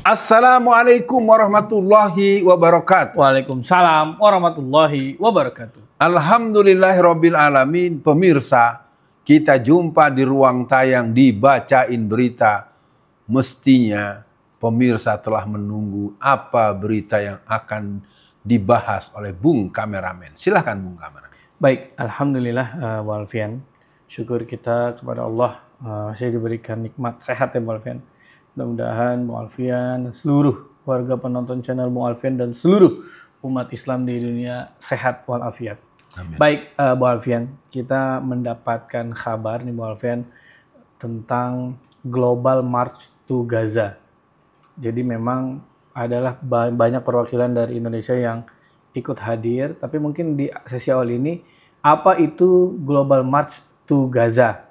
Assalamualaikum warahmatullahi wabarakatuh. Waalaikumsalam warahmatullahi wabarakatuh. Alhamdulillahirabbil alamin. Pemirsa, kita jumpa di ruang tayang Dibacain Berita. Mestinya pemirsa telah menunggu apa berita yang akan dibahas oleh Bung Kameramen. Silahkan Bung Kameramen. Baik, alhamdulillah Bu Alfian. Syukur kita kepada Allah saya diberikan nikmat sehat ya Bu Alfian. Mudah-mudahan Bu Alfian, seluruh warga penonton channel Bu Alfian dan seluruh umat Islam di dunia sehat walafiat. Amin. Baik Bu Alfian, kita mendapatkan kabar nih Bu Alfian tentang Global March to Gaza. Jadi memang adalah banyak perwakilan dari Indonesia yang ikut hadir, tapi mungkin di sesi awal ini apa itu Global March to Gaza?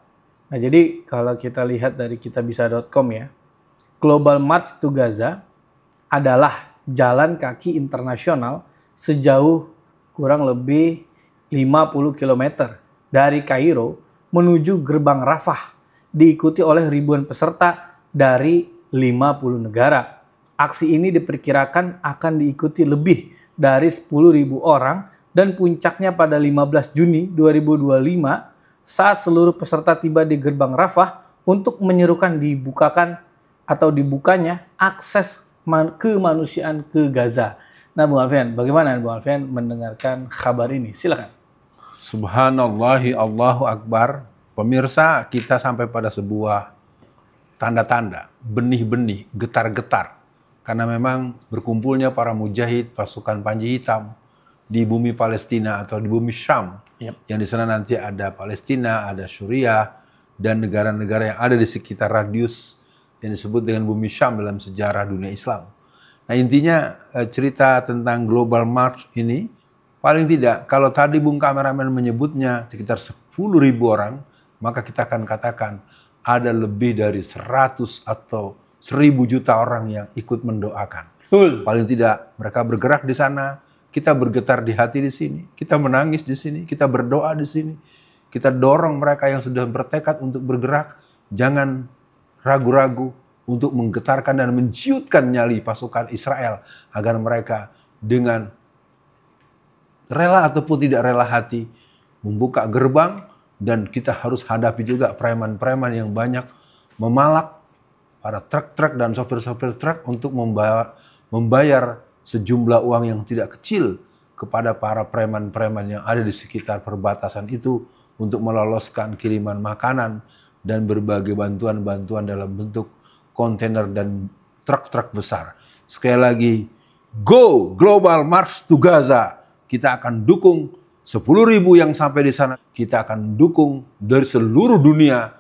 Nah, jadi kalau kita lihat dari kitabisa.com ya, Global March to Gaza adalah jalan kaki internasional sejauh kurang lebih 50 km dari Kairo menuju gerbang Rafah, diikuti oleh ribuan peserta dari 50 negara. Aksi ini diperkirakan akan diikuti lebih dari 10.000 orang dan puncaknya pada 15 Juni 2025 saat seluruh peserta tiba di gerbang Rafah untuk menyerukan dibukanya akses kemanusiaan ke Gaza. Nah, Bung Alfian, bagaimana Bung Alfian mendengarkan kabar ini? Silakan. Subhanallahi Allahu Akbar. Pemirsa, kita sampai pada sebuah tanda-tanda, benih-benih, getar-getar. Karena memang berkumpulnya para mujahid pasukan Panji Hitam di bumi Palestina atau di bumi Syam. Yang di sana nanti ada Palestina, ada Suriah, dan negara-negara yang ada di sekitar radius yang disebut dengan bumi Syam dalam sejarah dunia Islam. Nah, intinya cerita tentang Global March ini, paling tidak kalau tadi Bung Kameramen menyebutnya sekitar 10.000 orang, maka kita akan katakan ada lebih dari 100 atau 1.000 juta orang yang ikut mendoakan. Betul. Paling tidak mereka bergerak di sana, kita bergetar di hati di sini, kita menangis di sini, kita berdoa di sini. Kita dorong mereka yang sudah bertekad untuk bergerak, jangan ragu-ragu untuk menggetarkan dan menciutkan nyali pasukan Israel agar mereka dengan rela ataupun tidak rela hati membuka gerbang, dan kita harus hadapi juga preman-preman yang banyak memalak para truk-truk dan sopir-sopir truk untuk membayar sejumlah uang yang tidak kecil kepada para preman-preman yang ada di sekitar perbatasan itu untuk meloloskan kiriman makanan dan berbagai bantuan-bantuan dalam bentuk kontainer dan truk-truk besar. Sekali lagi, go Global March to Gaza. Kita akan dukung 10.000 yang sampai di sana. Kita akan dukung dari seluruh dunia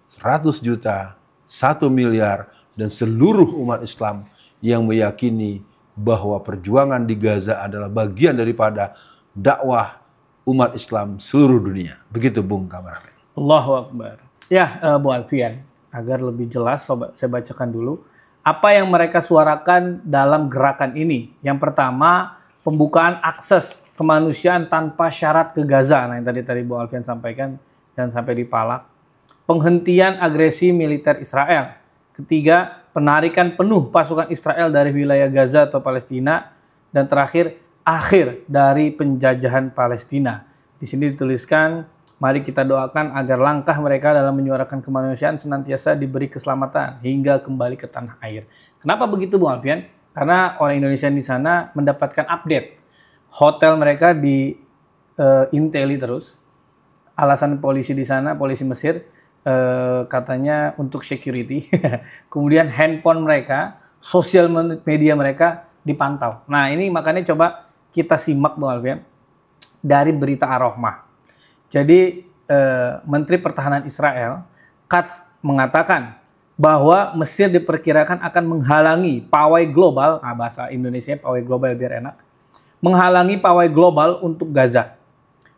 100 juta, 1 miliar, dan seluruh umat Islam yang meyakini bahwa perjuangan di Gaza adalah bagian daripada dakwah umat Islam seluruh dunia. Begitu Bung Kameramen. Allahu Akbar. Ya, Bu Alfian, agar lebih jelas saya bacakan dulu apa yang mereka suarakan dalam gerakan ini. Yang pertama, pembukaan akses kemanusiaan tanpa syarat ke Gaza. Nah, yang tadi Bu Alfian sampaikan, jangan sampai dipalak. Penghentian agresi militer Israel. Ketiga, penarikan penuh pasukan Israel dari wilayah Gaza atau Palestina. Dan terakhir, akhir dari penjajahan Palestina. Di sini dituliskan, mari kita doakan agar langkah mereka dalam menyuarakan kemanusiaan senantiasa diberi keselamatan hingga kembali ke tanah air. Kenapa begitu Bung Alfian? Karena orang Indonesia di sana mendapatkan update. Hotel mereka di inteli terus. Alasan polisi di sana, polisi Mesir, katanya untuk security. Kemudian handphone mereka, sosial media mereka dipantau. Nah, ini makanya coba kita simak Bung Alfian dari berita Ar-Rahmah. Jadi Menteri Pertahanan Israel Katz mengatakan bahwa Mesir diperkirakan akan menghalangi pawai global, bahasa Indonesia pawai global biar enak, menghalangi pawai global untuk Gaza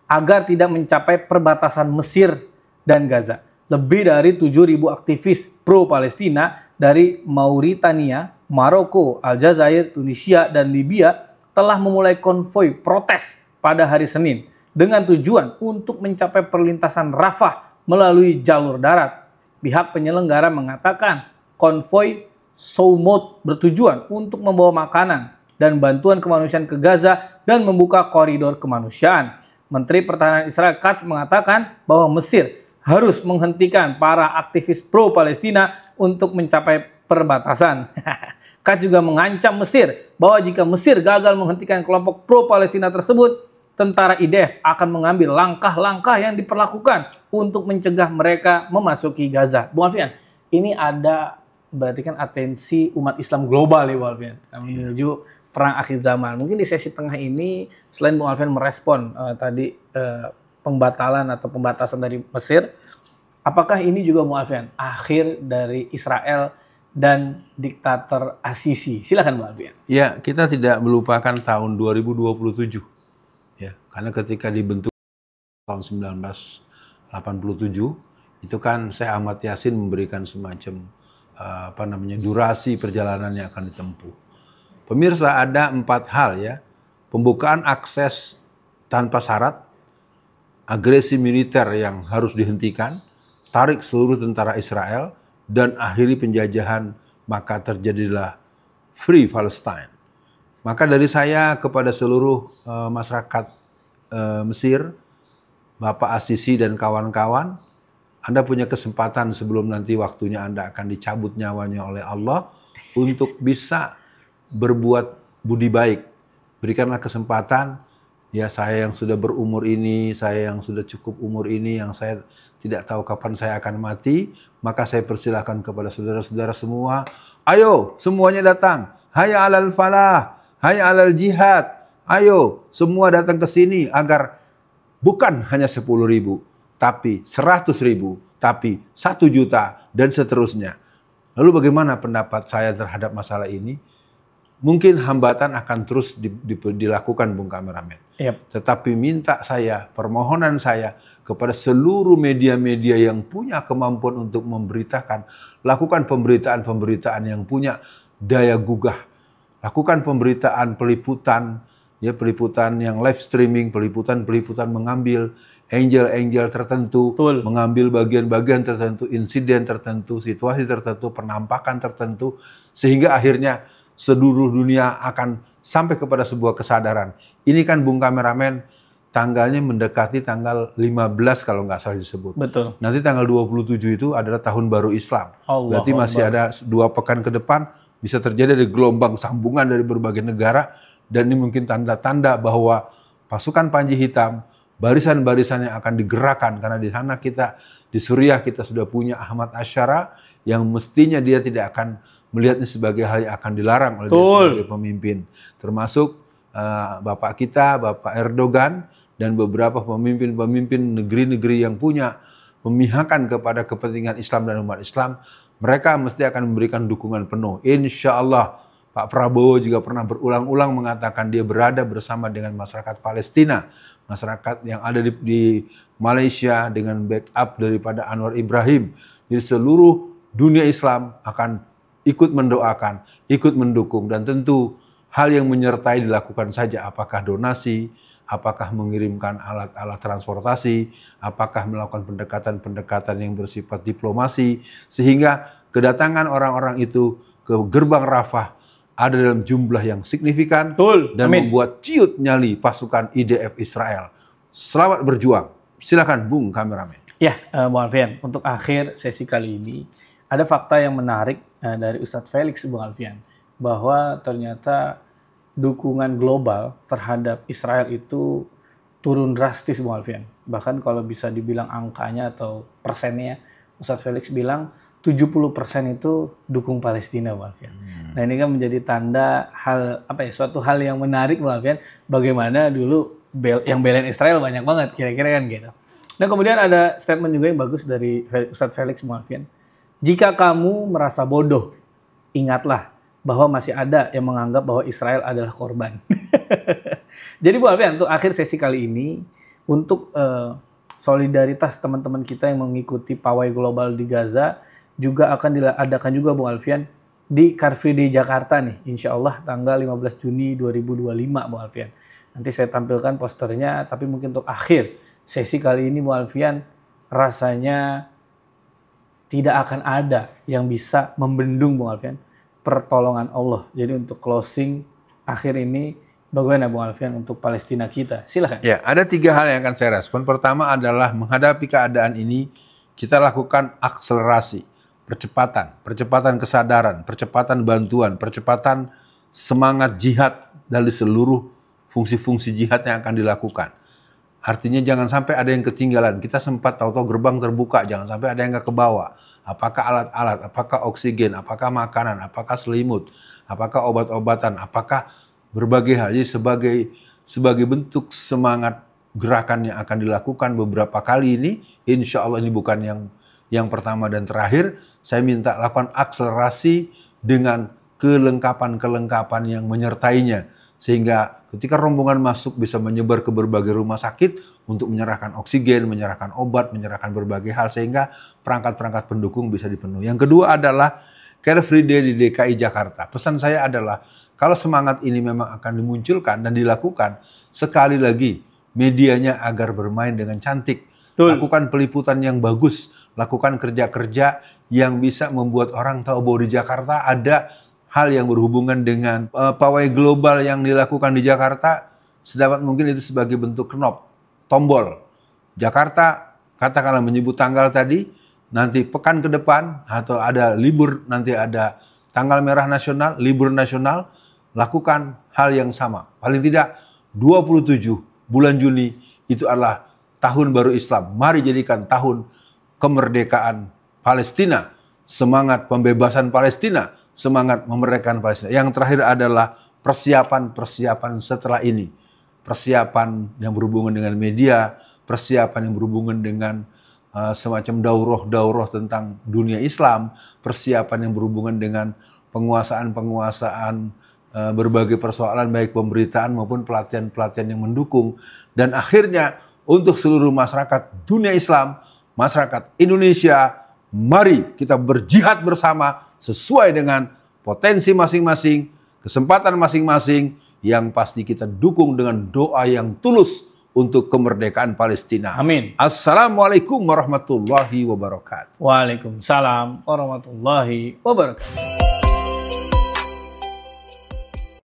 agar tidak mencapai perbatasan Mesir dan Gaza. Lebih dari 7.000 aktivis pro-Palestina dari Mauritania, Maroko, Aljazair, Tunisia, dan Libya telah memulai konvoi protes pada hari Senin dengan tujuan untuk mencapai perlintasan Rafah melalui jalur darat. Pihak penyelenggara mengatakan konvoi Soumoud bertujuan untuk membawa makanan dan bantuan kemanusiaan ke Gaza dan membuka koridor kemanusiaan. Menteri Pertahanan Israel Katz mengatakan bahwa Mesir harus menghentikan para aktivis pro-Palestina untuk mencapai perbatasan. Katz juga mengancam Mesir bahwa jika Mesir gagal menghentikan kelompok pro-Palestina tersebut, tentara IDF akan mengambil langkah-langkah yang diperlakukan untuk mencegah mereka memasuki Gaza. Bung Alfian, ini ada berarti kan atensi umat Islam global ya Bung Alfian, menuju perang akhir zaman. Mungkin di sesi tengah ini selain Bung Alfian merespon tadi pembatalan atau pembatasan dari Mesir, apakah ini juga Bung Alfian akhir dari Israel dan diktator Asisi? Silakan Bung Alfian. Ya, kita tidak melupakan tahun 2027. Ya, karena ketika dibentuk tahun 1987 itu kan Syekh Ahmad Yasin memberikan semacam durasi perjalanan yang akan ditempuh. Pemirsa, ada 4 hal ya. Pembukaan akses tanpa syarat, agresi militer yang harus dihentikan, tarik seluruh tentara Israel, dan akhiri penjajahan, maka terjadilah Free Palestine. Maka dari saya kepada seluruh masyarakat Mesir, Bapak Asisi dan kawan-kawan, Anda punya kesempatan sebelum nanti waktunya Anda akan dicabut nyawanya oleh Allah untuk bisa berbuat budi baik. Berikanlah kesempatan, ya saya yang sudah berumur ini, saya yang sudah cukup umur ini, yang saya tidak tahu kapan saya akan mati, maka saya persilahkan kepada saudara-saudara semua, ayo semuanya datang, hayya alal falah, hayya alal jihad, ayo semua datang ke sini agar bukan hanya 10.000, tapi 100.000, tapi 1 juta, dan seterusnya. Lalu bagaimana pendapat saya terhadap masalah ini? Mungkin hambatan akan terus dilakukan, Bung Kameramen. Yep. Tetapi permohonan saya kepada seluruh media-media yang punya kemampuan untuk memberitakan, lakukan pemberitaan-pemberitaan yang punya daya gugah. Lakukan pemberitaan peliputan, ya peliputan yang live streaming, peliputan mengambil angel-angel tertentu, Betul. mengambil bagian-bagian tertentu, insiden tertentu, situasi tertentu, penampakan tertentu, sehingga akhirnya seluruh dunia akan sampai kepada sebuah kesadaran. Ini kan Bung Kameramen, tanggalnya mendekati tanggal 15 kalau nggak salah disebut. Betul. Nanti tanggal 27 itu adalah tahun baru Islam. Allah Berarti masih ada 2 pekan ke depan, bisa terjadi ada gelombang sambungan dari berbagai negara, dan ini mungkin tanda-tanda bahwa pasukan Panji Hitam, barisan-barisan yang akan digerakkan, karena di sana kita, di Suriah kita sudah punya Ahmad Asyara, yang mestinya dia tidak akan melihatnya sebagai hal yang akan dilarang oleh dia sebagai pemimpin. Termasuk Bapak kita, Bapak Erdogan, dan beberapa pemimpin-pemimpin negeri-negeri yang punya pemihakan kepada kepentingan Islam dan umat Islam, mereka mesti akan memberikan dukungan penuh. Insya Allah. Pak Prabowo juga pernah berulang-ulang mengatakan dia berada bersama dengan masyarakat Palestina, masyarakat yang ada di Malaysia dengan backup daripada Anwar Ibrahim. Jadi seluruh dunia Islam akan ikut mendoakan, ikut mendukung, dan tentu hal yang menyertai dilakukan saja, apakah donasi, apakah mengirimkan alat-alat transportasi, apakah melakukan pendekatan-pendekatan yang bersifat diplomasi, sehingga kedatangan orang-orang itu ke gerbang Rafah ada dalam jumlah yang signifikan. Dan membuat ciut nyali pasukan IDF Israel. Selamat berjuang. Silakan Bung Kameramen. Ya, Bung Alfian, untuk akhir sesi kali ini ada fakta yang menarik dari Ustadz Felix, Bung Alfian, bahwa ternyata dukungan global terhadap Israel itu turun drastis, Bung Alfian. Bahkan kalau bisa dibilang angkanya atau persennya, Ustadz Felix bilang 70% itu dukung Palestina, Bung Alfian. Nah, ini kan menjadi tanda suatu hal yang menarik, Bung Alfian, bagaimana dulu yang belain Israel banyak banget, kira-kira kan gitu. Nah, kemudian ada statement juga yang bagus dari Ustadz Felix, Bung Alfian. Jika kamu merasa bodoh, ingatlah bahwa masih ada yang menganggap bahwa Israel adalah korban. Jadi Bung Alfian, untuk akhir sesi kali ini, untuk solidaritas teman-teman kita yang mengikuti pawai global di Gaza, juga akan diadakan juga Bung Alfian di Car Free Day Jakarta nih, insya Allah tanggal 15 Juni 2025 Bung Alfian. Nanti saya tampilkan posternya, tapi mungkin untuk akhir sesi kali ini Bung Alfian, rasanya tidak akan ada yang bisa membendung Bung Alfian pertolongan Allah. Jadi untuk closing akhir ini, bagaimana Bung Alfian untuk Palestina kita? Silahkan. Ya, ada 3 hal yang akan saya respon. Pertama adalah menghadapi keadaan ini, kita lakukan akselerasi, percepatan kesadaran, percepatan bantuan, percepatan semangat jihad dari seluruh fungsi-fungsi jihad yang akan dilakukan. Artinya jangan sampai ada yang ketinggalan. Kita sempat tahu-tahu gerbang terbuka, jangan sampai ada yang nggak kebawa. Apakah alat-alat, apakah oksigen, apakah makanan, apakah selimut, apakah obat-obatan, apakah berbagai hal. Jadi sebagai bentuk semangat gerakan yang akan dilakukan beberapa kali ini, insya Allah ini bukan yang pertama dan terakhir. Saya minta lakukan akselerasi dengan kelengkapan-kelengkapan yang menyertainya. Sehingga ketika rombongan masuk bisa menyebar ke berbagai rumah sakit untuk menyerahkan oksigen, menyerahkan obat, menyerahkan berbagai hal. Sehingga perangkat-perangkat pendukung bisa dipenuhi. Yang kedua adalah Care Free Day di DKI Jakarta. Pesan saya adalah kalau semangat ini memang akan dimunculkan dan dilakukan, sekali lagi medianya agar bermain dengan cantik. Betul. Lakukan peliputan yang bagus. Lakukan kerja-kerja yang bisa membuat orang tahu bahwa di Jakarta ada hal yang berhubungan dengan pawai global yang dilakukan di Jakarta. Sedapat mungkin itu sebagai bentuk knob, tombol. Jakarta, katakanlah menyebut tanggal tadi, nanti pekan ke depan, atau ada libur, nanti ada tanggal merah nasional, libur nasional, lakukan hal yang sama. Paling tidak 27 bulan Juni itu adalah tahun baru Islam. Mari jadikan tahun kemerdekaan Palestina, semangat pembebasan Palestina, semangat memerdekakan Palestina. Yang terakhir adalah persiapan-persiapan setelah ini. Persiapan yang berhubungan dengan media, persiapan yang berhubungan dengan semacam daurah-daurah tentang dunia Islam, persiapan yang berhubungan dengan penguasaan-penguasaan berbagai persoalan baik pemberitaan maupun pelatihan-pelatihan yang mendukung. Dan akhirnya untuk seluruh masyarakat dunia Islam, masyarakat Indonesia, mari kita berjihad bersama sesuai dengan potensi masing-masing, kesempatan masing-masing, yang pasti kita dukung dengan doa yang tulus untuk kemerdekaan Palestina. Amin. Assalamualaikum warahmatullahi wabarakatuh. Waalaikumsalam warahmatullahi wabarakatuh.